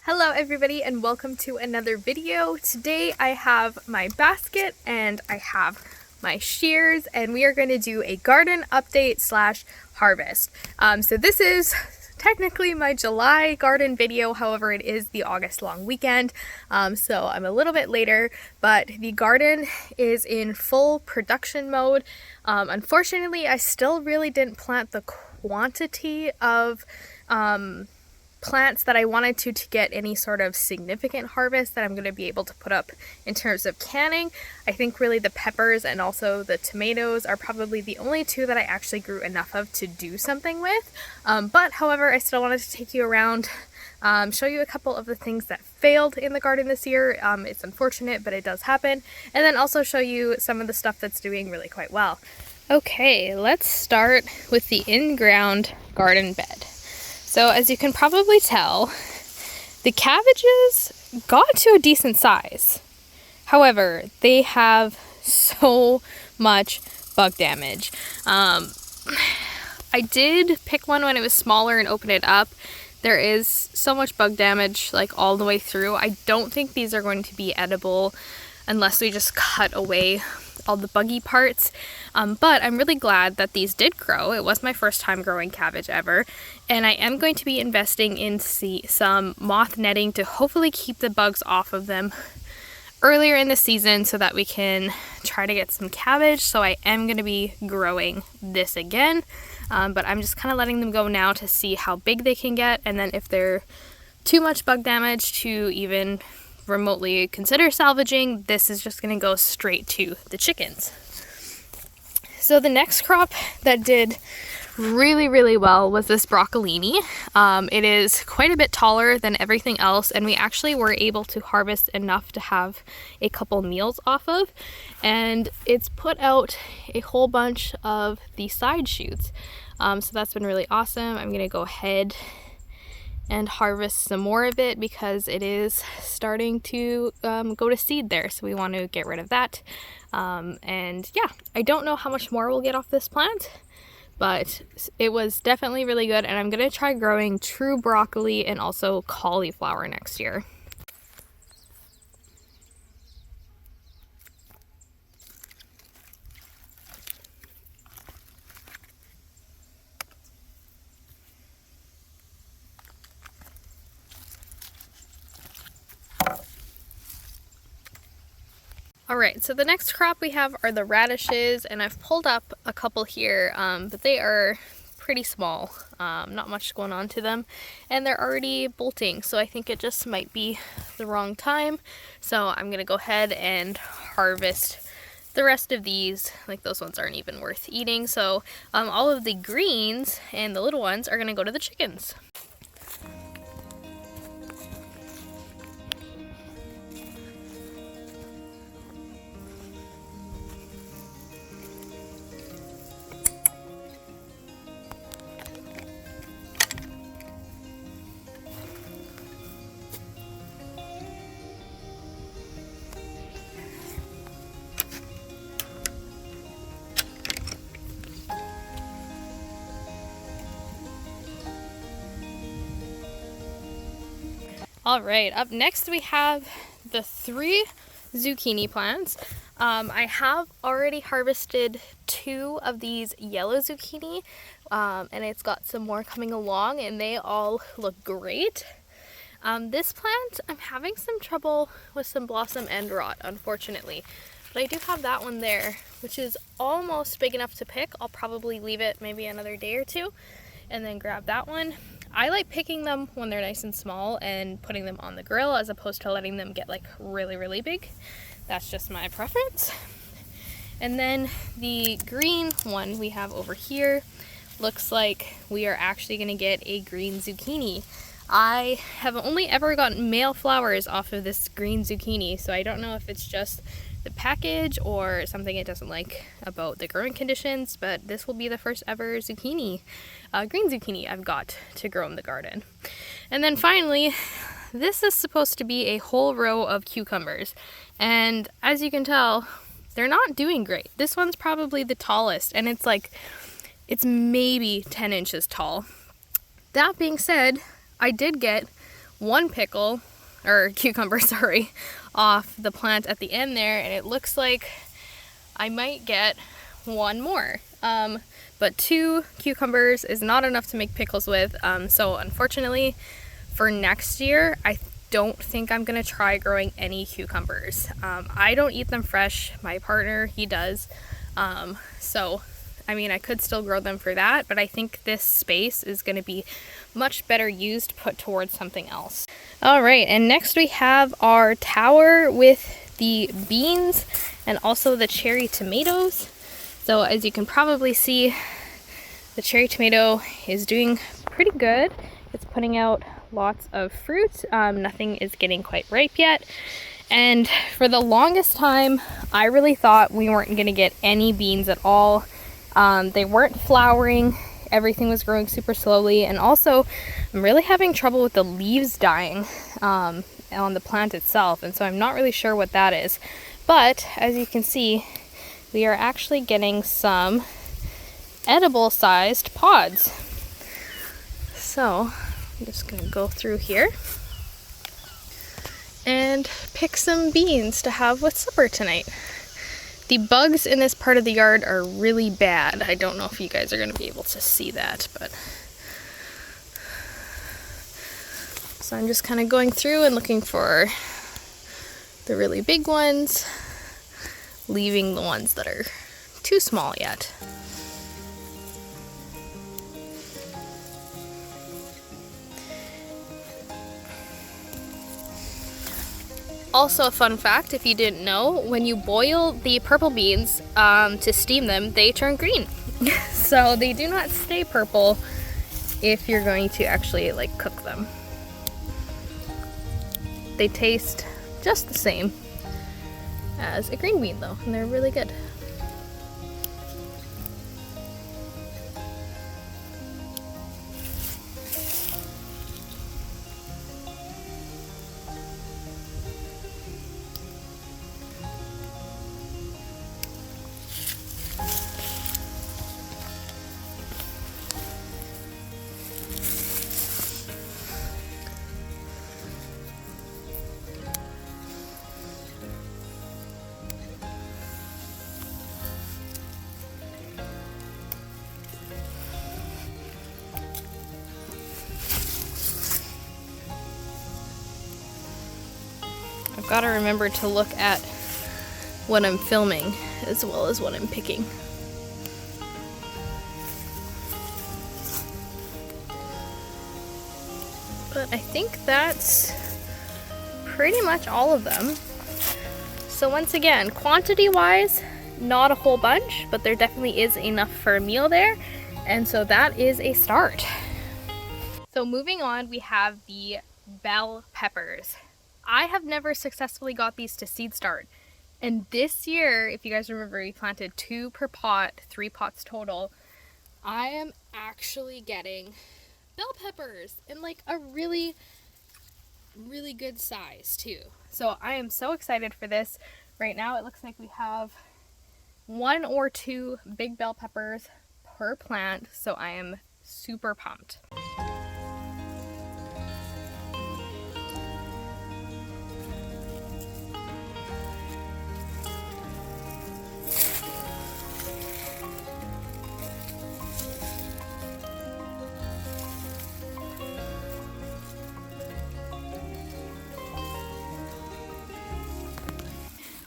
Hello everybody and welcome to another video. Today I have my basket and I have my shears and we are going to do a garden update slash harvest. So this is technically my July garden video, however it is the August long weekend, so I'm a little bit later, but the garden is in full production mode. Unfortunately I still really didn't plant the quantity of plants that I wanted to get any sort of significant harvest that I'm going to be able to put up in terms of canning. I think really the peppers and also the tomatoes are probably the only two that I actually grew enough of to do something with. But however, I still wanted to take you around, show you a couple of the things that failed in the garden this year. It's unfortunate, but it does happen. And then also show you some of the stuff that's doing really quite well. Okay, let's start with the in-ground garden bed. So as you can probably tell, the cabbages got to a decent size. However, they have so much bug damage. I did pick one when it was smaller and open it up. There is so much bug damage like all the way through. I don't think these are going to be edible unless we just cut away all the buggy parts, but I'm really glad that these did grow. It was my first time growing cabbage ever, and I am going to be investing in some moth netting to hopefully keep the bugs off of them earlier in the season so that we can try to get some cabbage. So I am going to be growing this again, but I'm just kind of letting them go now to see how big they can get, and then if they're too much bug damage to even remotely consider salvaging, this is just going to go straight to the chickens. So the next crop that did really well was this broccolini. It is quite a bit taller than everything else, and we actually were able to harvest enough to have a couple meals off of, and it's put out a whole bunch of the side shoots. So that's been really awesome. I'm going to go ahead and harvest some more of it because it is starting to go to seed there, so we want to get rid of that. And yeah, I don't know how much more we'll get off this plant, but it was definitely really good, and I'm going to try growing true broccoli and also cauliflower next year. Alright, so the next crop we have are the radishes, and I've pulled up a couple here, but they are pretty small, not much going on to them, and they're already bolting, so I think it just might be the wrong time. So I'm going to go ahead and harvest the rest of these. Like, those ones aren't even worth eating, so all of the greens and the little ones are going to go to the chickens. Alright, up next we have the 3 zucchini plants. I have already harvested 2 of these yellow zucchini, and it's got some more coming along, and they all look great. This plant, I'm having some trouble with some blossom end rot, unfortunately. But I do have that one there, which is almost big enough to pick. I'll probably leave it maybe another day or two, and then grab that one. I like picking them when they're nice and small and putting them on the grill as opposed to letting them get like really big. That's just my preference. And then the green one we have over here looks like we are actually going to get a green zucchini. I have only ever gotten male flowers off of this green zucchini, so I don't know if it's just the package or something it doesn't like about the growing conditions, but this will be the first ever zucchini, green zucchini I've got to grow in the garden. And then finally, this is supposed to be a whole row of cucumbers, and as you can tell, they're not doing great. This one's probably the tallest, and it's maybe 10 inches tall. That being said, I did get one pickle, or cucumber, sorry, off the plant at the end there, and it looks like I might get one more. But 2 cucumbers is not enough to make pickles with, so unfortunately for next year, I don't think I'm gonna try growing any cucumbers. I don't eat them fresh. My partner, he does. So, I mean, I could still grow them for that, but I think this space is gonna be much better used, put towards something else. All right, and next we have our tower with the beans and also the cherry tomatoes. So as you can probably see, the cherry tomato is doing pretty good. It's putting out lots of fruit. Nothing is getting quite ripe yet. And for the longest time, I really thought we weren't gonna get any beans at all. They weren't flowering. Everything was growing super slowly. And also, I'm really having trouble with the leaves dying on the plant itself. And so I'm not really sure what that is. But as you can see, we are actually getting some edible sized pods. So I'm just gonna go through here and pick some beans to have with supper tonight. The bugs in this part of the yard are really bad. I don't know if you guys are gonna be able to see that, but so I'm just kind of going through and looking for the really big ones, leaving the ones that are too small yet. Also, a fun fact, if you didn't know, when you boil the purple beans to steam them, they turn green. So they do not stay purple if you're going to actually like cook them. They taste just the same as a green bean though, and they're really good. I've got to remember to look at what I'm filming as well as what I'm picking. But I think that's pretty much all of them. So once again, quantity-wise, not a whole bunch, but there definitely is enough for a meal there. And so that is a start. So moving on, we have the bell peppers. I have never successfully got these to seed start. And this year, if you guys remember, we planted 2 per pot, 3 pots total. I am actually getting bell peppers in like a really, really good size too. So I am so excited for this. Right now it looks like we have 1 or 2 big bell peppers per plant. So I am super pumped.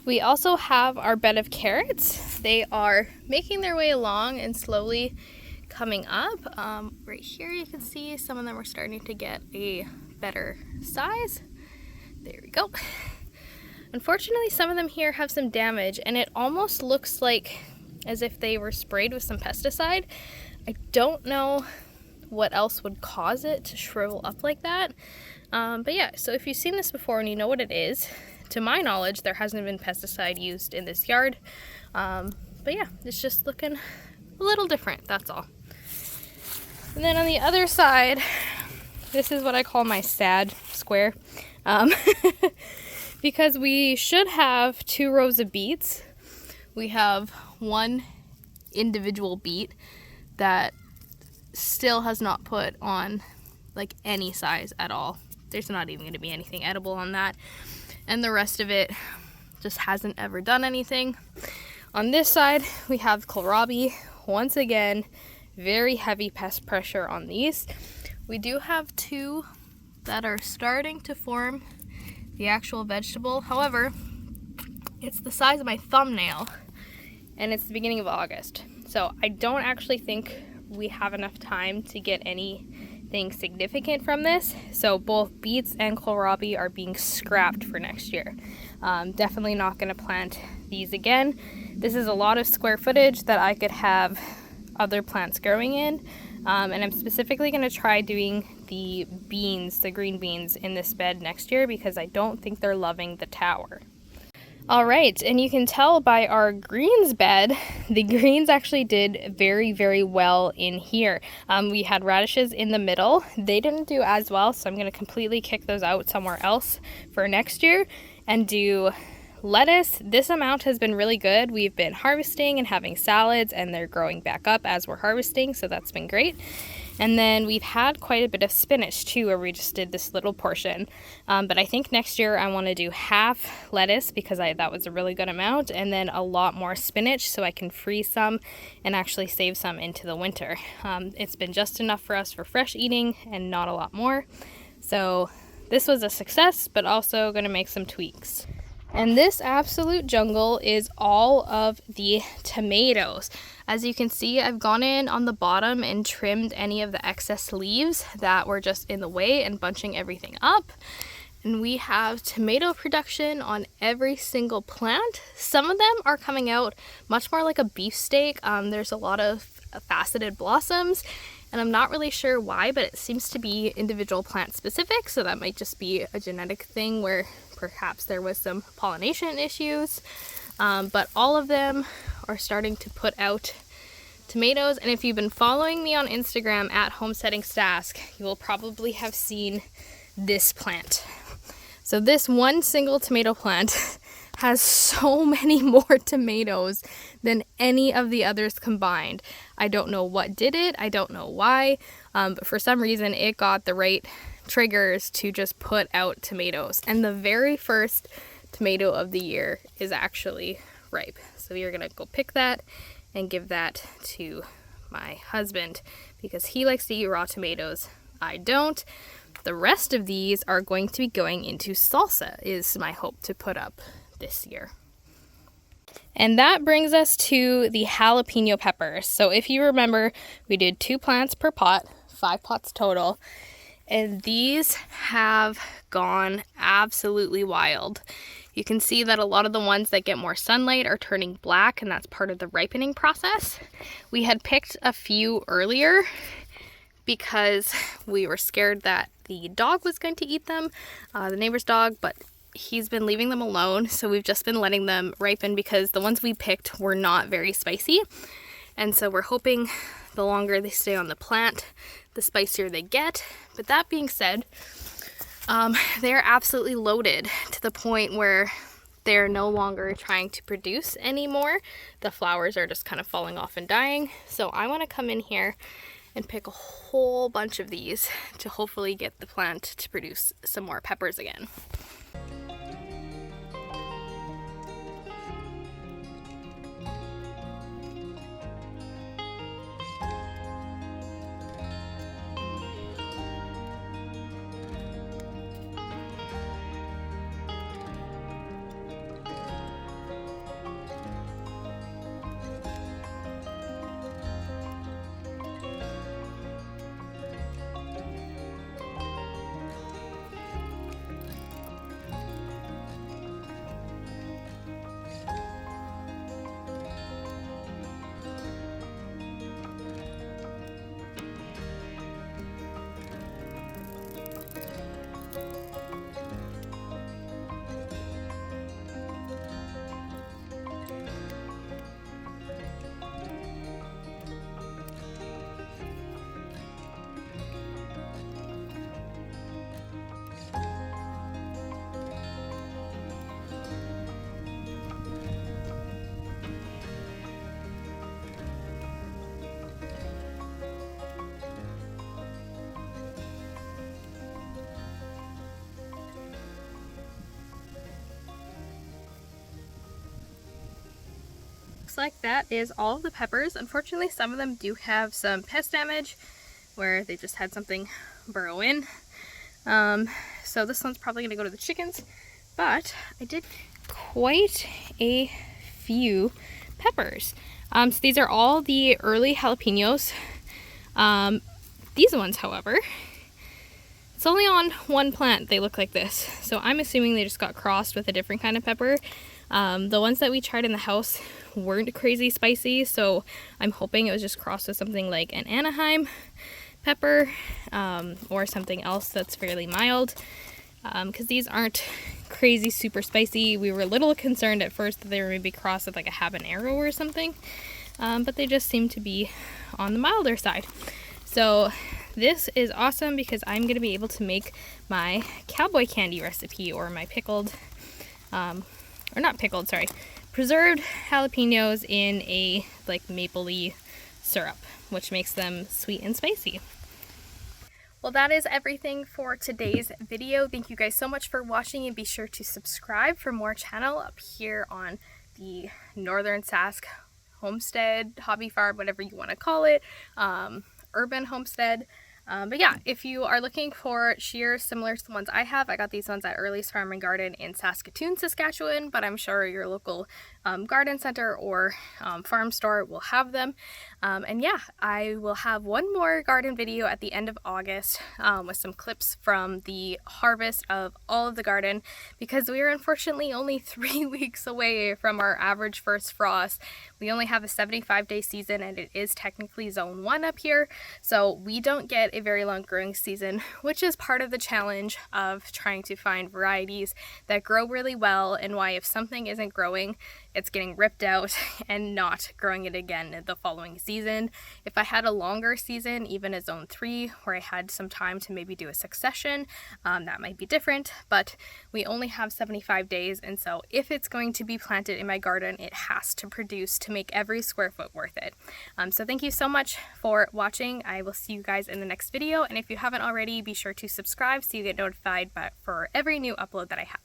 We also have our bed of carrots. They are making their way along and slowly coming up. Right here you can see some of them are starting to get a better size. There we go. Unfortunately, some of them here have some damage, and it almost looks like as if they were sprayed with some pesticide. I don't know what else would cause it to shrivel up like that. But yeah, so if you've seen this before and you know what it is, to my knowledge, there hasn't been pesticide used in this yard. But yeah, it's just looking a little different, that's all. And then on the other side, this is what I call my sad square. Because we should have 2 rows of beets. We have 1 individual beet that still has not put on like any size at all. there's not even going to be anything edible on that. And the rest of it just hasn't ever done anything. On this side, we have kohlrabi. Once again, very heavy pest pressure on these. We do have 2 that are starting to form the actual vegetable. However, it's the size of my thumbnail, and it's the beginning of August. So I don't actually think we have enough time to get anything significant from this. So both beets and kohlrabi are being scrapped for next year. Definitely not going to plant these again. This is a lot of square footage that I could have other plants growing in. And I'm specifically going to try doing the beans, the green beans, in this bed next year because I don't think they're loving the tower. All right, and you can tell by our greens bed, the greens actually did very, very well in here. We had radishes in the middle. They didn't do as well, so I'm going to completely kick those out somewhere else for next year and do lettuce. This amount has been really good. We've been harvesting and having salads, and they're growing back up as we're harvesting, so that's been great. And then we've had quite a bit of spinach too, where we just did this little portion. But I think next year I want to do half lettuce because that was a really good amount, and then a lot more spinach so I can freeze some and actually save some into the winter. It's been just enough for us for fresh eating and not a lot more. So this was a success, but also going to make some tweaks. And this absolute jungle is all of the tomatoes. As you can see, I've gone in on the bottom and trimmed any of the excess leaves that were just in the way and bunching everything up. And we have tomato production on every single plant. Some of them are coming out much more like a beefsteak. There's a lot of faceted blossoms, and I'm not really sure why, but it seems to be individual plant specific. So that might just be a genetic thing where perhaps there was some pollination issues, but all of them are starting to put out tomatoes. And if you've been following me on Instagram at Homesteading Stask, you will probably have seen this plant. So this one single tomato plant has so many more tomatoes than any of the others combined. I don't know what did it. I don't know why, but for some reason it got the right triggers to just put out tomatoes. And the very first tomato of the year is actually ripe. So we are gonna go pick that and give that to my husband because he likes to eat raw tomatoes. I don't. The rest of these are going to be going into salsa, is my hope to put up this year. And that brings us to the jalapeno peppers. So if you remember, we did 2 plants per pot, 5 pots total. And these have gone absolutely wild. You can see that a lot of the ones that get more sunlight are turning black, and that's part of the ripening process. We had picked a few earlier because we were scared that the dog was going to eat them, the neighbor's dog, but he's been leaving them alone. So we've just been letting them ripen because the ones we picked were not very spicy. And so we're hoping the longer they stay on the plant, the spicier they get. But that being said, they're absolutely loaded to the point where they're no longer trying to produce anymore. The flowers are just kind of falling off and dying. So I want to come in here and pick a whole bunch of these to hopefully get the plant to produce some more peppers again. like that is all of the peppers. Unfortunately, some of them do have some pest damage where they just had something burrow in. So this one's probably gonna go to the chickens, but I did quite a few peppers. So these are all the early jalapenos. These ones, however, it's only on one plant they look like this. So I'm assuming they just got crossed with a different kind of pepper. The ones that we tried in the house weren't crazy spicy, so I'm hoping it was just crossed with something like an Anaheim pepper, or something else that's fairly mild, because these aren't crazy super spicy. We were a little concerned at first that they were maybe crossed with like a habanero or something, but they just seem to be on the milder side. So this is awesome because I'm going to be able to make my cowboy candy recipe, or my pickled, or not pickled, sorry, preserved jalapenos in a like mapley syrup, which makes them sweet and spicy. Well, that is everything for today's video. Thank you guys so much for watching, and be sure to subscribe for more channel up here on the Northern Sask homestead, hobby farm, whatever you want to call it, urban homestead. But yeah, if you are looking for shears similar to the ones I have, I got these ones at Early's Farm and Garden in Saskatoon, Saskatchewan, but I'm sure your local garden center or farm store will have them. And yeah, I will have one more garden video at the end of August with some clips from the harvest of all of the garden, because we are unfortunately only 3 weeks away from our average first frost. We only have a 75-day season, and it is technically zone 1 up here, so we don't get a very long growing season, which is part of the challenge of trying to find varieties that grow really well, and why if something isn't growing, it's getting ripped out and not growing it again the following season. If I had a longer season, even a zone 3, where I had some time to maybe do a succession, that might be different, but we only have 75 days, and so if it's going to be planted in my garden, it has to produce to make every square foot worth it. So thank you so much for watching. I will see you guys in the next video, and if you haven't already, be sure to subscribe so you get notified for every new upload that I have.